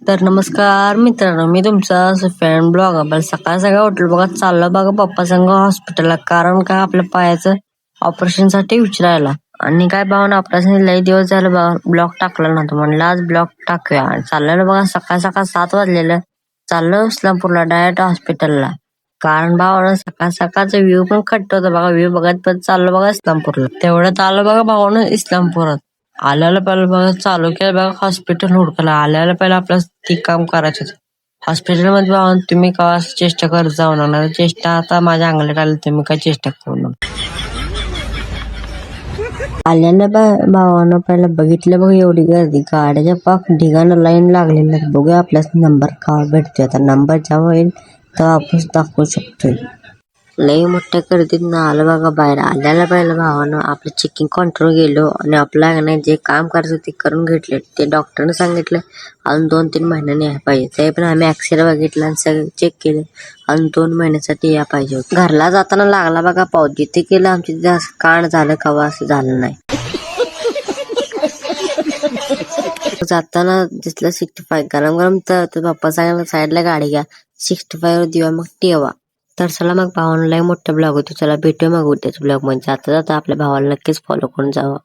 तर नमस्कार मित्रांनो, मी तुमचा फॅन ब्लॉगर. सकाळ सकाळ उठलो बघा, चाललं बघा पप्पा संग हॉस्पिटलला. कारण काय, आपल्या पायाचं ऑपरेशन साठी विचारायला. आणि काय भावना, ऑपरेशन लई दिवस झालं बघा ब्लॉक टाकला नव्हतं, म्हणलं आज ब्लॉक टाकूया. आणि चाललेलं बघा, सकाळ सकाळ 7 वाजलेलं, चाललं इस्लामपूरला डायरेक्ट हॉस्पिटलला. कारण भावानं सकाळ सकाळचा व्ह्यू पण खट्ट होता बघा, व्ह्यू बघत पण चाललो बघा इस्लामपूरला. तेवढ्यात आलं बघा भावानं इस्लामपुरात. आल्याला पहिलं बघा चालू केलं बघा हॉस्पिटल हुडकायला. आल्याला पहिलं आपलं ती काम करायचं. हॉस्पिटलमध्ये बघा, तुम्ही का चेष्टा करत जाऊ नका. चेष्टा आता माझ्या अंगलट आली, तुम्ही काय चेष्टा करू नका. आल्याला भावानं पहिलं बघितलं बघा, एवढी गर्दी, गाड्याच्या पाक ढिगानं लाईन लागलेलं. बघूया आपल्याच नंबर का भेटतोय. आता नंबर जेव्हा येईल तेव्हा आपण दाखवू शकतोय. लई मोठ्या गर्दीत ना आलं बघा बाहेर. आल्याला पहिलं भावानं आपलं चेकिंग काउंटर गेलो आणि आपल्या जे काम करायचं ते करून घेतले. ते डॉक्टरने सांगितलं अजून 2-3 महिन्यांनी यायला पाहिजे. ते पण आम्ही एक्सरे बघितला आणि सगळं चेक केलं, अजून 2 महिन्यासाठी या पाहिजे. घरला जाताना लागला बघा पाऊस. जिथे केलं आमची तिथे कांड झालं, कवा असं झालं नाही. जाताना दिसलं 65 गरम गरम. तर पप्पा सांगितलं साईडला गाडी घ्या, 65 वर देऊया मग टेवा. तर चला मग भावाला मोठा ब्लॉग होतो, चला भेटूया मग उद्याच्या ब्लॉग मध्ये. जाता जाता आपल्या भावाला नक्कीच फॉलो करून जावं.